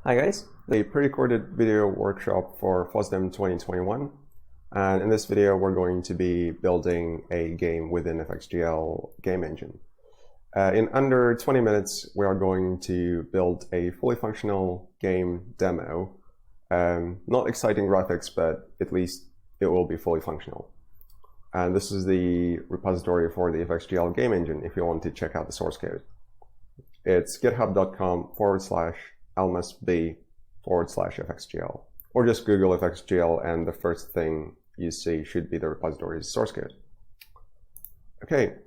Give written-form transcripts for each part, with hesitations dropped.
Hi guys, a pre-recorded video workshop for FOSDEM 2021, and in this video we're going to be building a game within FXGL game engine. In under 20 minutes we are going to build a fully functional game demo. Not exciting graphics, but at least it will be fully functional. And this is the repository for the FXGL game engine if you want to check out the source code. It's github.com/almasb/FXGL, or just Google FXGL and the first thing you see should be the repository's source code. Okay,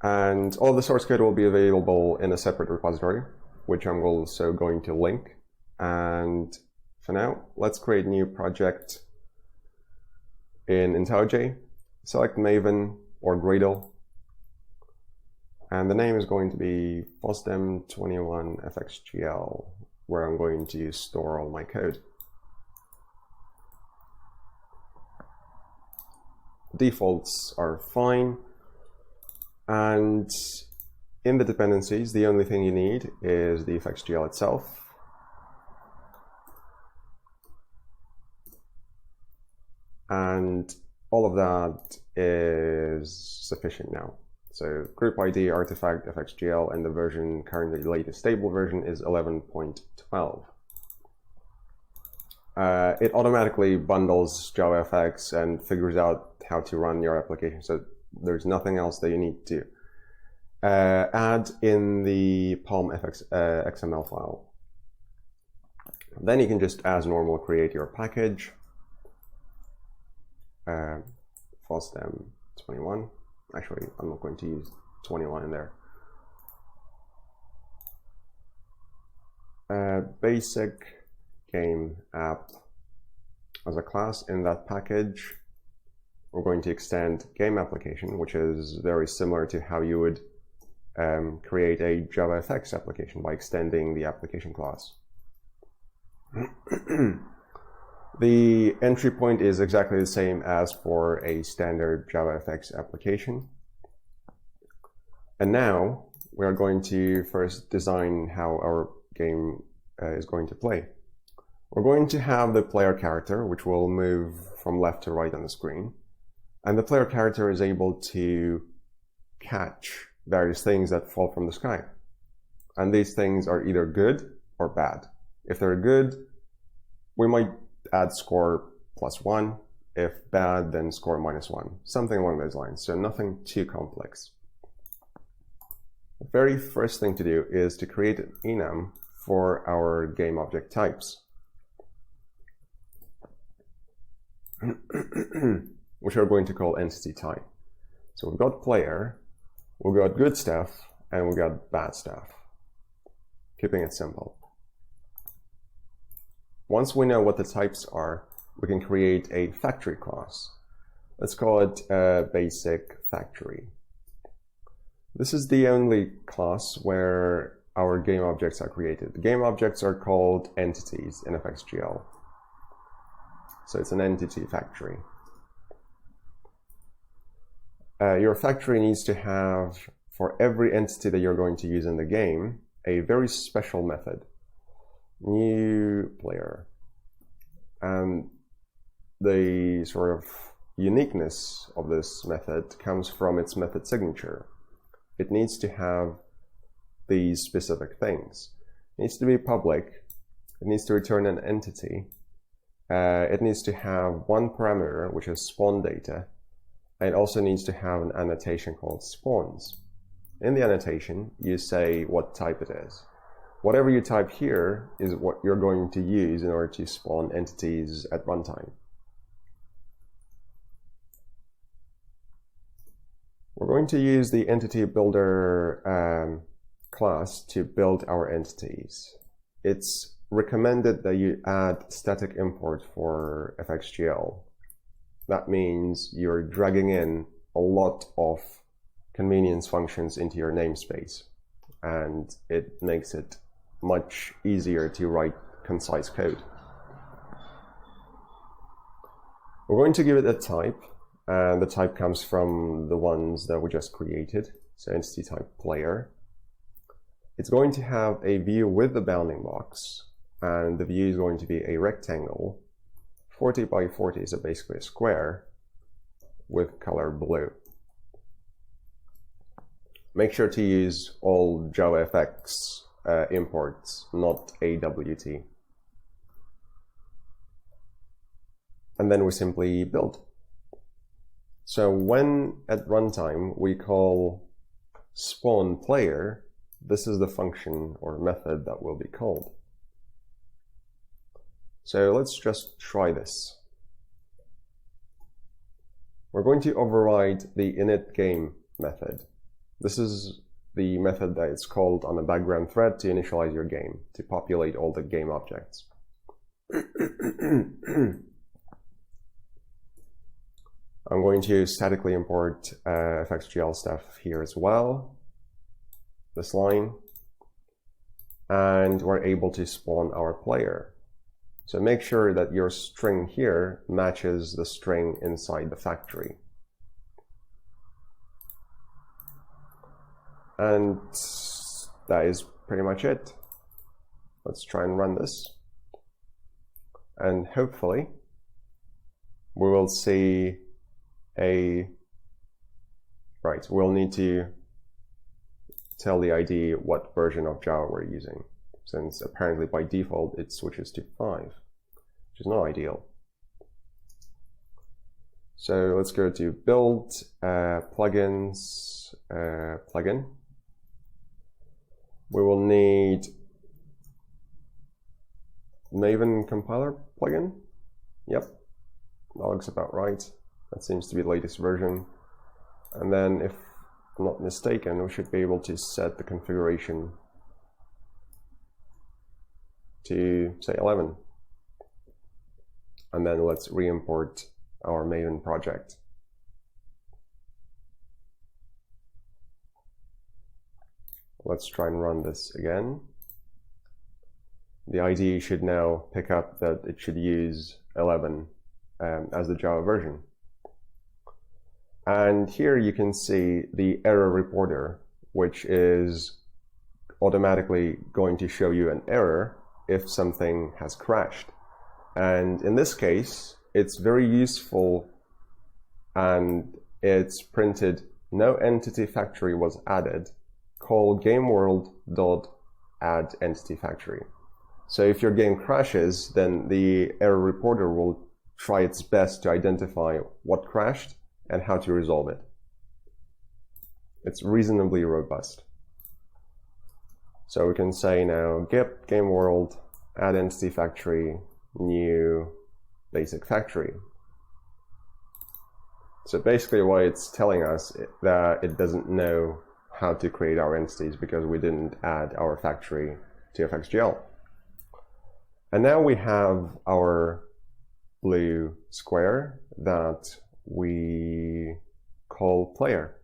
and all the source code will be available in a separate repository, which I'm also going to link. And for now, let's create a new project in IntelliJ. Select Maven or Gradle. And the name is going to be FOSDEM 21 FXGL, where I'm going to store all my code. Defaults are fine. And in the dependencies, the only thing you need is the FXGL itself. And all of that is sufficient now. So group ID, artifact, FXGL, and the version currently latest stable version is 11.12. It automatically bundles JavaFX and figures out how to run your application. So there's nothing else that you need to add in the Palm XML file. Then you can just, as normal, create your package. FOSDEM 21. Actually, I'm not going to use 21 in there. Basic game app as a class in that package. We're going to extend game application, which is very similar to how you would create a JavaFX application by extending the application class. The entry point is exactly the same as for a standard JavaFX application. And now we are going to first design how our game is going to play. We're going to have the player character, which will move from left to right on the screen. And the player character is able to catch various things that fall from the sky. And these things are either good or bad. If they're good, we might add score +1. If bad, then score -1. Something along those lines. So nothing too complex. The very first thing to do is to create an enum for our game object types, which we're going to call entity type. So we've got player, we've got good stuff, and we've got bad stuff. Keeping it simple. Once we know what the types are, we can create a factory class. Let's call it basic factory. This is the only class where our game objects are created. The game objects are called entities in FXGL. So it's an entity factory. Your factory needs to have, for every entity that you're going to use in the game, a very special method. New player. And the sort of uniqueness of this method comes from its method signature. It needs to have these specific things. It needs to be public. It needs to return an entity. It needs to have one parameter, which is spawn data. And it also needs to have an annotation called spawns. In the annotation, you say what type it is. Whatever you type here is what you're going to use in order to spawn entities at runtime. We're going to use the entity builder class to build our entities. It's recommended that you add static import for FXGL. That means you're dragging in a lot of convenience functions into your namespace, and it makes it much easier to write concise code. We're going to give it a type, and the type comes from the ones that we just created. So entity type player. It's going to have a view with the bounding box, and the view is going to be a rectangle. 40 by 40 is basically a square with color blue. Make sure to use all JavaFX imports, not AWT. And then we simply build. So when at runtime we call spawn player, this is the function or method that will be called. So let's just try this. We're going to override the init game method. This is the method that is called on a background thread to initialize your game, to populate all the game objects. I'm going to statically import FXGL stuff here as well, this line, and we're able to spawn our player. So make sure that your string here matches the string inside the factory. And that is pretty much it. Let's try and run this. And hopefully we will see we'll need to tell the IDE what version of Java we're using, since apparently by default it switches to 5, which is not ideal. So let's go to build, plugins, plugin. We will need Maven compiler plugin. Yep, that looks about right. That seems to be the latest version. And then, if I'm not mistaken, we should be able to set the configuration to, say, 11. And then let's re-import our Maven project. Let's try and run this again. The IDE should now pick up that it should use 11 as the Java version. And here you can see the error reporter, which is automatically going to show you an error if something has crashed. And in this case, it's very useful, and it's printed no entity factory was added, call gameworld.add entity factory. So if your game crashes, then the error reporter will try its best to identify what crashed and how to resolve it. It's reasonably robust. So we can say now git gameworld add entity factory new basic factory. So basically what it's telling us that it doesn't know how to create our entities because we didn't add our factory to FXGL. And now we have our blue square that we call player.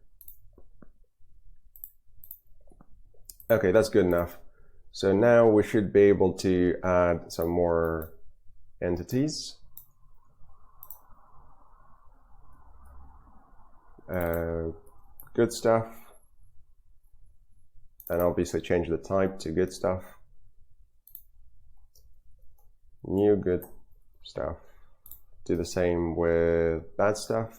Okay, that's good enough. So now we should be able to add some more entities. Good stuff. And obviously change the type to good stuff. New good stuff. Do the same with bad stuff.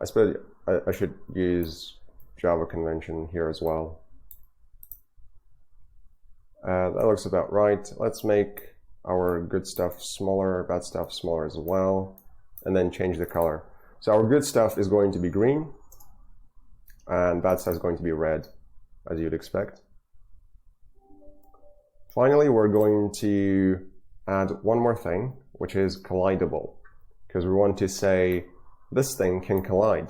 I suppose I should use Java convention here as well. That looks about right. Let's make our good stuff smaller, bad stuff smaller as well, and then change the color. So our good stuff is going to be green, and bad stuff is going to be red, as you'd expect. Finally, we're going to add one more thing, which is collidable, because we want to say this thing can collide.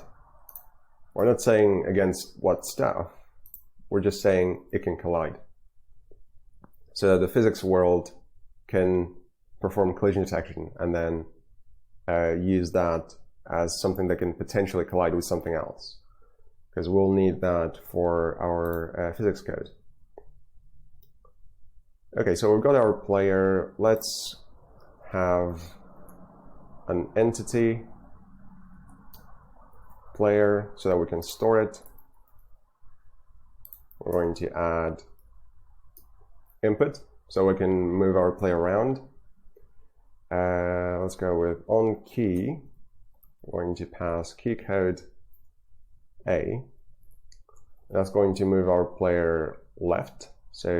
We're not saying against what stuff, we're just saying it can collide. So the physics world can perform collision detection and then use that as something that can potentially collide with something else, because we'll need that for our physics code. Okay, so we've got our player. Let's have an entity player so that we can store it. We're going to add input so we can move our player around. Let's go with onKey. We're going to pass key code A. That's going to move our player left. So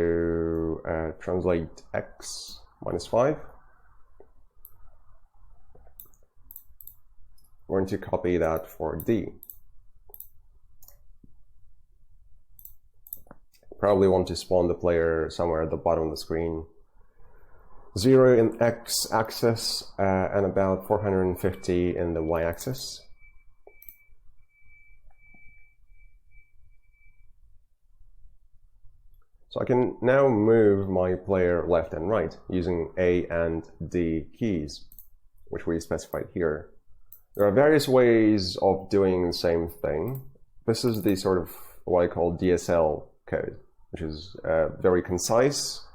translate x -5. We're going to copy that for D. Probably want to spawn the player somewhere at the bottom of the screen. 0 in x-axis and about 450 in the y-axis. So I can now move my player left and right using A and D keys, which we specified here. There are various ways of doing the same thing. This is the sort of what I call DSL code, which is very concise,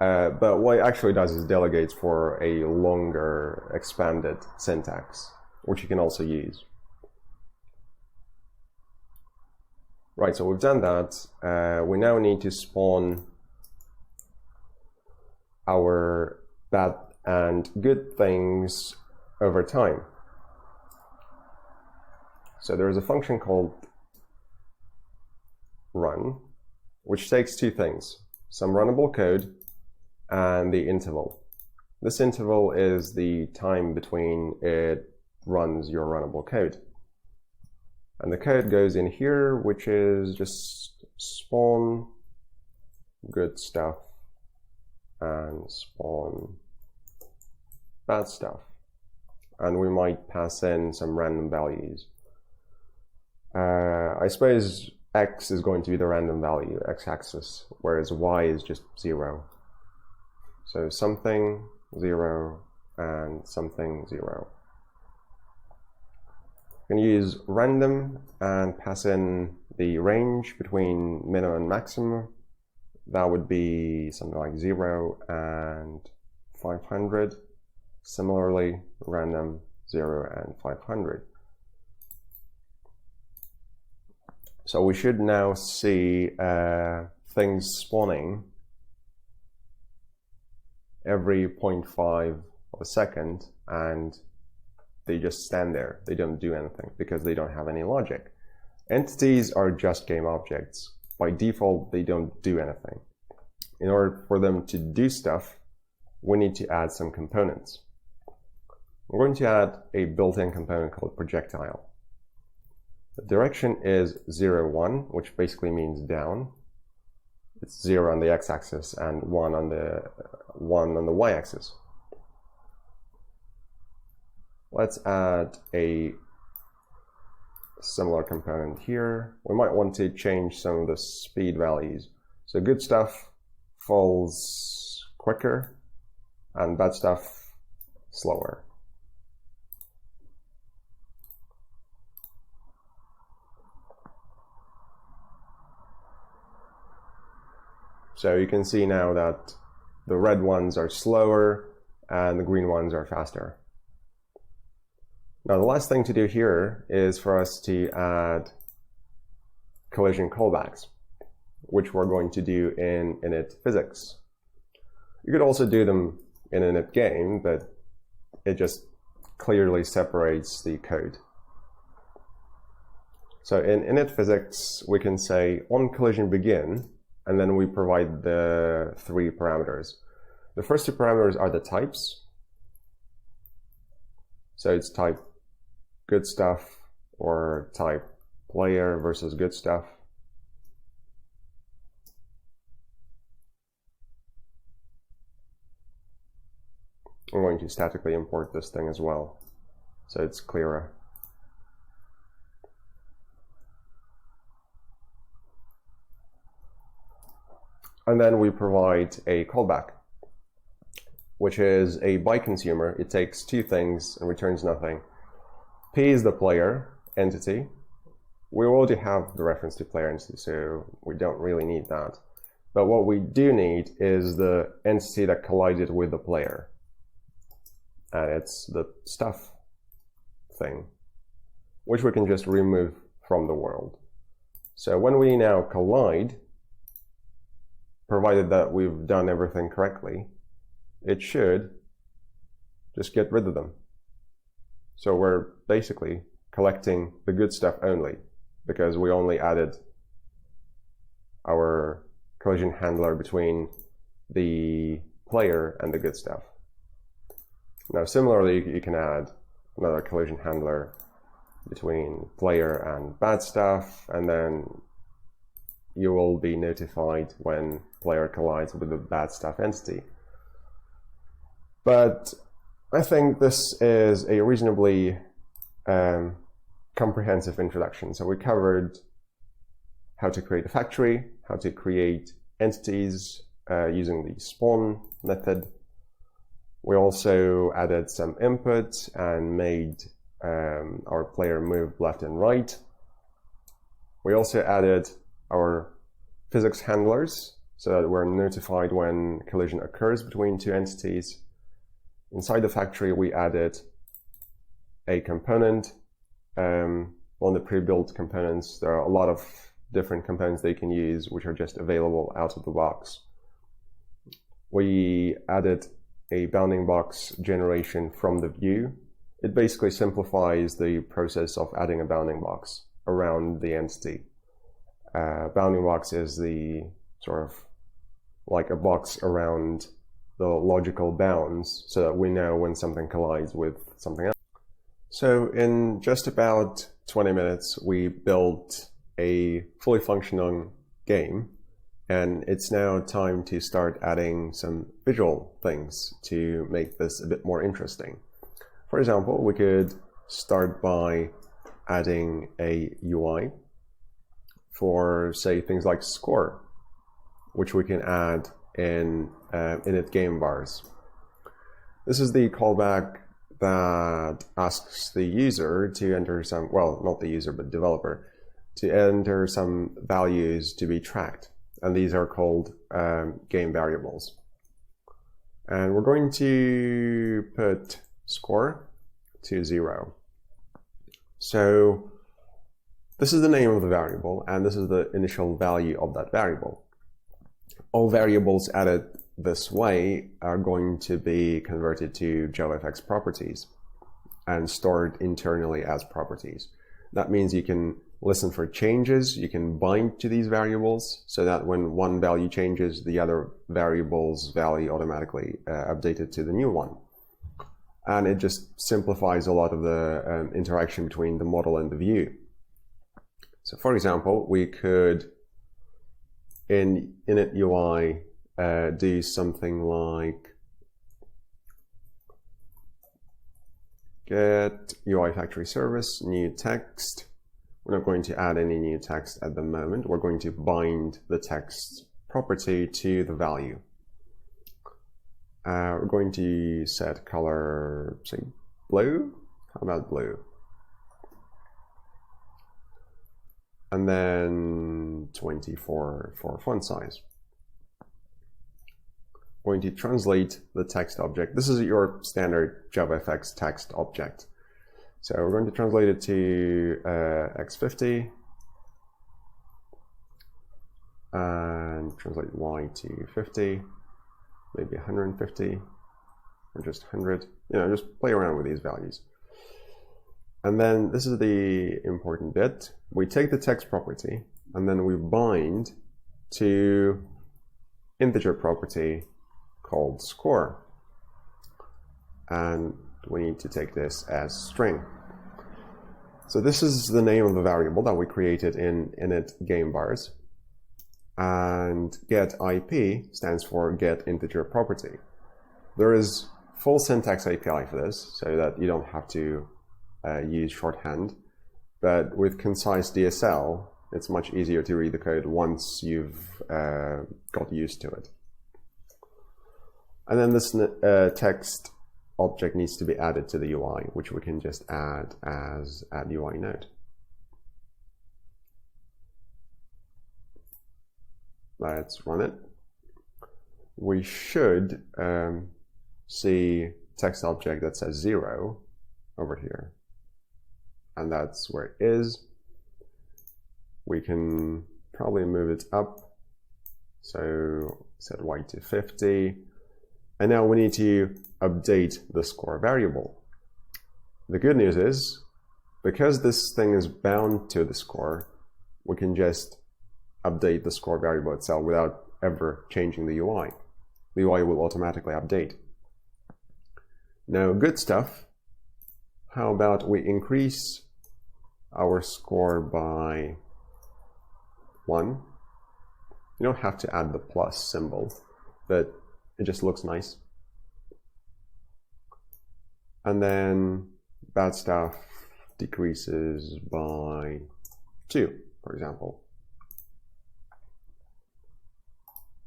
but what it actually does is delegates for a longer expanded syntax, which you can also use. Right, so we've done that. We now need to spawn our bad and good things over time. So there is a function called run, which takes two things, some runnable code and the interval. This interval is the time between it runs your runnable code. And the code goes in here, which is just spawn good stuff and spawn bad stuff. And we might pass in some random values. I suppose x is going to be the random value, x-axis, whereas y is just 0. So something 0 and something 0. You can use random and pass in the range between minimum and maximum. That would be something like 0 and 500. Similarly, random 0 and 500. So we should now see things spawning every 0.5 of a second, and they just stand there. They don't do anything because they don't have any logic. Entities are just game objects. By default, they don't do anything. In order for them to do stuff, we need to add some components. We're going to add a built-in component called projectile. The direction is 0, 1, which basically means down. It's 0 on the x-axis and 1 on the y-axis. Let's add a similar component here. We might want to change some of the speed values. So good stuff falls quicker and bad stuff slower. So you can see now that the red ones are slower and the green ones are faster. Now the last thing to do here is for us to add collision callbacks, which we're going to do in init physics. You could also do them in init game, but it just clearly separates the code. So in init physics, we can say on collision begin, and then we provide the 3 parameters. The first 2 parameters are the types. So it's type good stuff or type player versus good stuff. I'm going to statically import this thing as well, so it's clearer. And then we provide a callback, which is a by consumer. It takes 2 things and returns nothing. P is the player entity. We already have the reference to player entity, so we don't really need that. But what we do need is the entity that collided with the player. And it's the stuff thing. which we can just remove from the world. So when we now collide, provided that we've done everything correctly, it should just get rid of them. So we're basically collecting the good stuff only, because we only added our collision handler between the player and the good stuff. Now similarly, you can add another collision handler between player and bad stuff, and then you will be notified when player collides with the bad stuff entity. But I think this is a reasonably comprehensive introduction. So we covered how to create a factory, how to create entities using the spawn method. We also added some input and made our player move left and right. We also added our physics handlers so that we're notified when collision occurs between two entities. Inside the factory, we added a component. On the pre-built components, there are a lot of different components they can use, which are just available out of the box. We added a bounding box generation from the view. It basically simplifies the process of adding a bounding box around the entity. Bounding box is the sort of like a box around the logical bounds, so that we know when something collides with something else. So in just about 20 minutes, we built a fully functioning game, and it's now time to start adding some visual things to make this a bit more interesting. For example, we could start by adding a UI for, say, things like score, which we can add in init game bars. This is the callback that asks the user to enter some, well, not the user, but developer, to enter some values to be tracked. And these are called game variables. And we're going to put score to 0. So this is the name of the variable, and this is the initial value of that variable. All variables added this way are going to be converted to JavaFX properties and stored internally as properties. That means you can listen for changes, you can bind to these variables so that when one value changes, the other variable's value automatically updated to the new one. And it just simplifies a lot of the interaction between the model and the view. So for example, we could in init UI do something like get UI factory service, new text. We're not going to add any new text at the moment. We're going to bind the text property to the value. We're going to set color, say, blue. How about blue? And then 24 for font size. Going to translate the text object. This is your standard JavaFX text object. So we're going to translate it to x50 and translate y to 50, maybe 150 or just 100. You know, just play around with these values. And then this is the important bit. We take the text property and then we bind to integer property called score. And we need to take this as string. So this is the name of the variable that we created in init game bars. And get IP stands for get integer property. There is full syntax API for this, so that you don't have to use shorthand. But with concise DSL, it's much easier to read the code once you've got used to it. And then this text object needs to be added to the UI, which we can just add as add UI node. Let's run it. We should see text object that says 0 over here. and that's where it is. We can probably move it up. So set y to 50. And now we need to update the score variable. The good news is, because this thing is bound to the score, we can just update the score variable itself without ever changing the UI. The UI will automatically update. Now, good stuff. How about we increase our score by 1? You don't have to add the plus symbol, but it just looks nice. And then bad stuff decreases by 2, for example.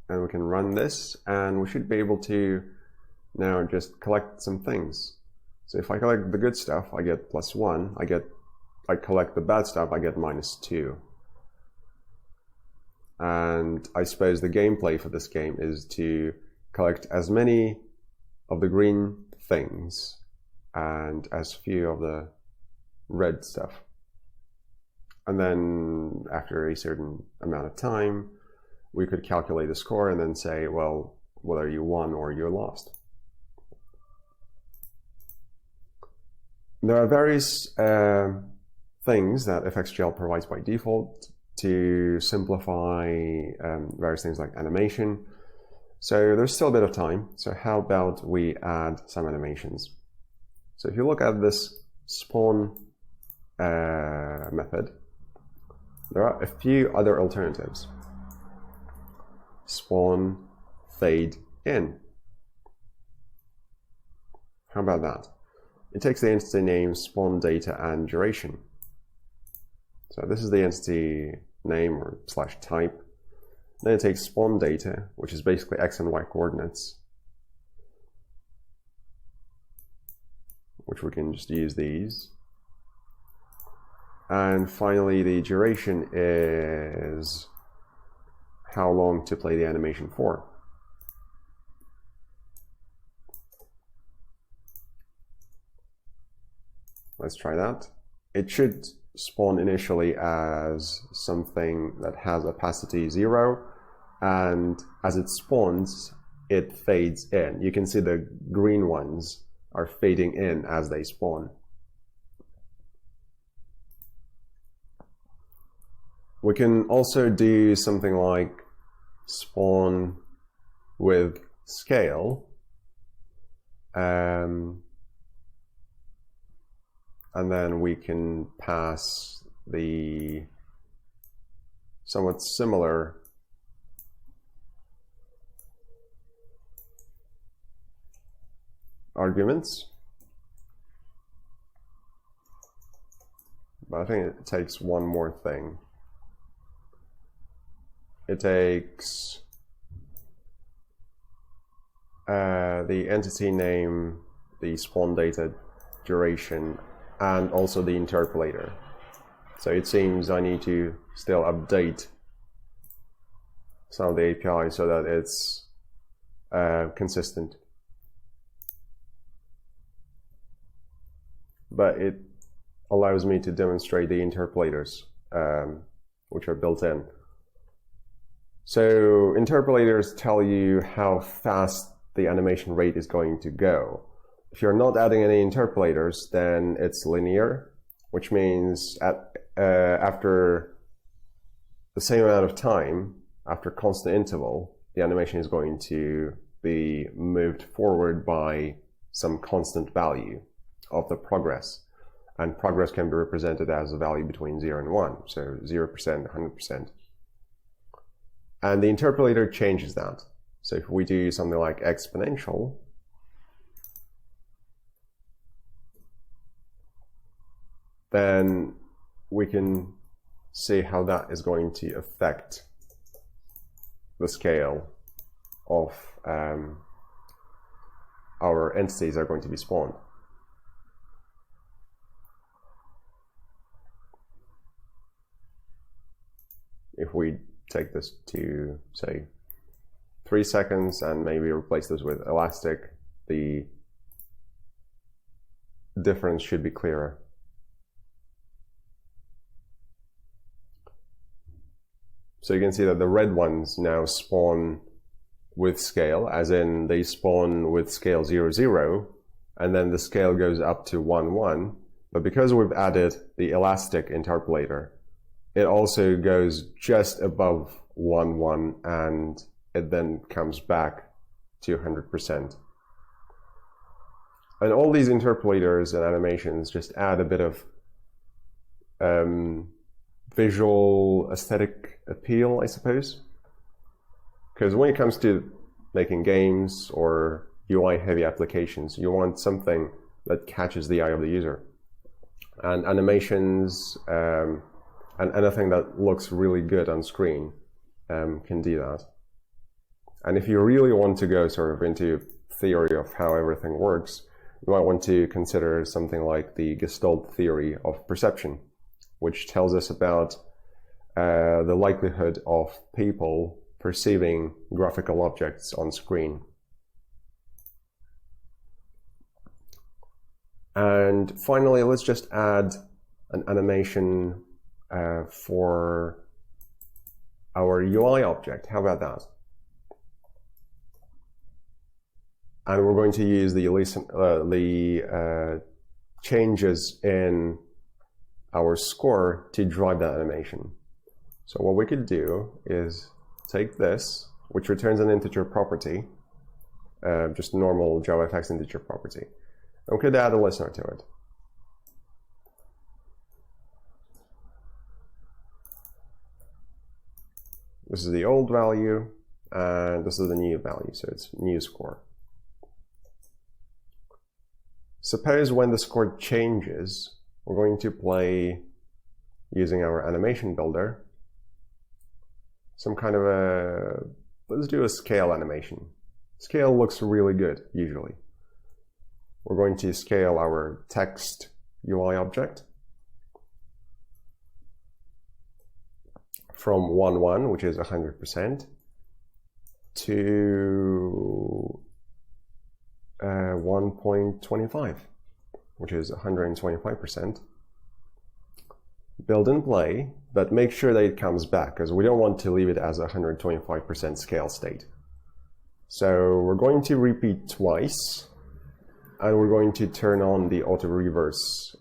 And we can run this, and we should be able to now just collect some things. So if I collect the good stuff, I get +1. I collect the bad stuff, I get -2. And I suppose the gameplay for this game is to collect as many of the green things and as few of the red stuff. And then after a certain amount of time, we could calculate the score and then say, well, whether you won or you lost. There are various things that FXGL provides by default to simplify various things like animation. So there's still a bit of time. So how about we add some animations? So if you look at this spawn method, there are a few other alternatives. Spawn fade in. How about that? It takes the entity name, spawn data, and duration. So this is the entity name or /type. Then it takes spawn data, which is basically x and y coordinates, which we can just use these. And finally, the duration is how long to play the animation for. Let's try that. It should spawn initially as something that has opacity 0, and as it spawns, it fades in. You can see the green ones are fading in as they spawn. We can also do something like spawn with scale, and then we can pass the somewhat similar arguments. But I think it takes one more thing. It takes the entity name, the spawn data, duration, and also the interpolator. So it seems I need to still update some of the API so that it's consistent. But it allows me to demonstrate the interpolators, which are built in. So interpolators tell you how fast the animation rate is going to go. If you're not adding any interpolators, then it's linear, which means after the same amount of time, after constant interval, the animation is going to be moved forward by some constant value of the progress. And progress can be represented as a value between 0 and 1, so 0%, 100%. And the interpolator changes that. So if we do something like exponential, then we can see how that is going to affect the scale of our entities that are going to be spawned. If we take this to, say, 3 seconds and maybe replace this with elastic, the difference should be clearer. So you can see that the red ones now spawn with scale, as in they spawn with scale 0, 0, and then the scale goes up to 1, 1. But because we've added the elastic interpolator, it also goes just above 1, 1, and it then comes back to 100%. And all these interpolators and animations just add a bit of visual aesthetic appeal, I suppose. Because when it comes to making games or UI-heavy applications, you want something that catches the eye of the user. And animations and anything that looks really good on screen can do that. And if you really want to go sort of into theory of how everything works, you might want to consider something like the Gestalt theory of perception, which tells us about the likelihood of people perceiving graphical objects on screen. And finally, let's just add an animation for our UI object. How about that? And we're going to use the changes in our score to drive that animation. So what we could do is take this, which returns an integer property, just normal JavaFX integer property, and we could add a listener to it. This is the old value, and this is the new value, so it's new score. Suppose when the score changes, we're going to play, using our animation builder, some kind of a, let's do a scale animation. Scale looks really good, usually. We're going to scale our text UI object from 1, 1, which is 100%, to 1.25, which is 125%. Build and play, but make sure that it comes back, because we don't want to leave it as a 125% scale state. So we're going to repeat twice, and we're going to turn on the auto reverse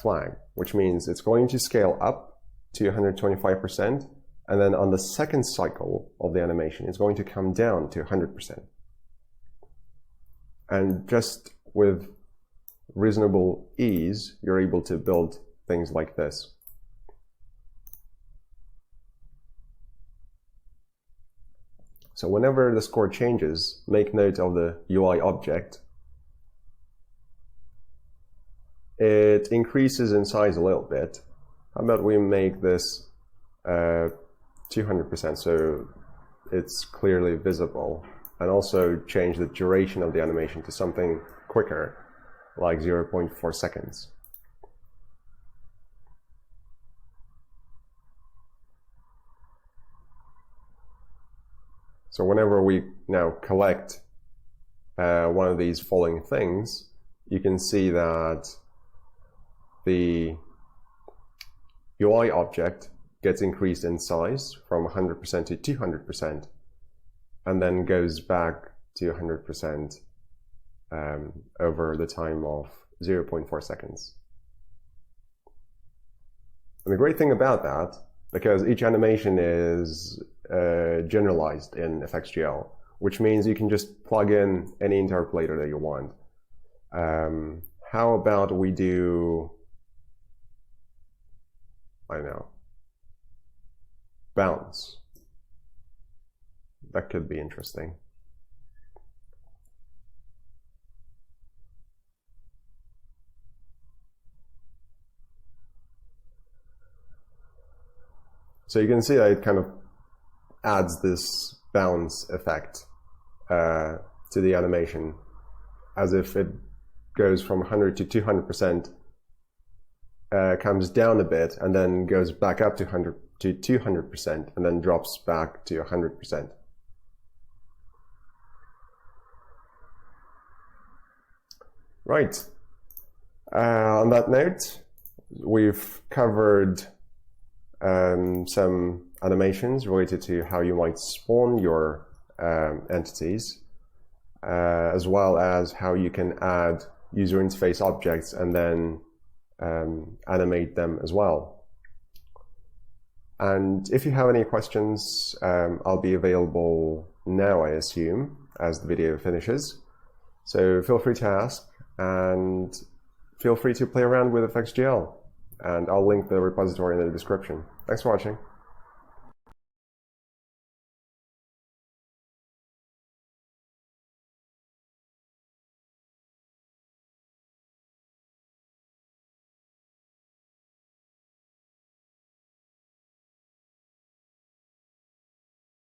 flag, which means it's going to scale up to 125%, and then on the second cycle of the animation, it's going to come down to 100%. And just with reasonable ease, you're able to build things like this. So whenever the score changes, make note of the UI object. It increases in size a little bit. How about we make this 200% so it's clearly visible, and also change the duration of the animation to something quicker, like 0.4 seconds. So whenever we now collect one of these following things, you can see that the UI object gets increased in size from 100% to 200%, and then goes back to 100% over the time of 0.4 seconds. And the great thing about that, because each animation is generalized in FXGL, which means you can just plug in any interpolator that you want. How about we do, I don't know, bounce? That could be interesting. So you can see that it kind of adds this bounce effect to the animation, as if it goes from 100 to 200%, comes down a bit, and then goes back up to 200%, and then drops back to 100%. Right. On that note, we've covered some animations related to how you might spawn your entities, as well as how you can add user interface objects and then animate them as well. And if you have any questions, I'll be available now, I assume, as the video finishes. So feel free to ask, and feel free to play around with FXGL. And I'll link the repository in the description. Thanks for watching.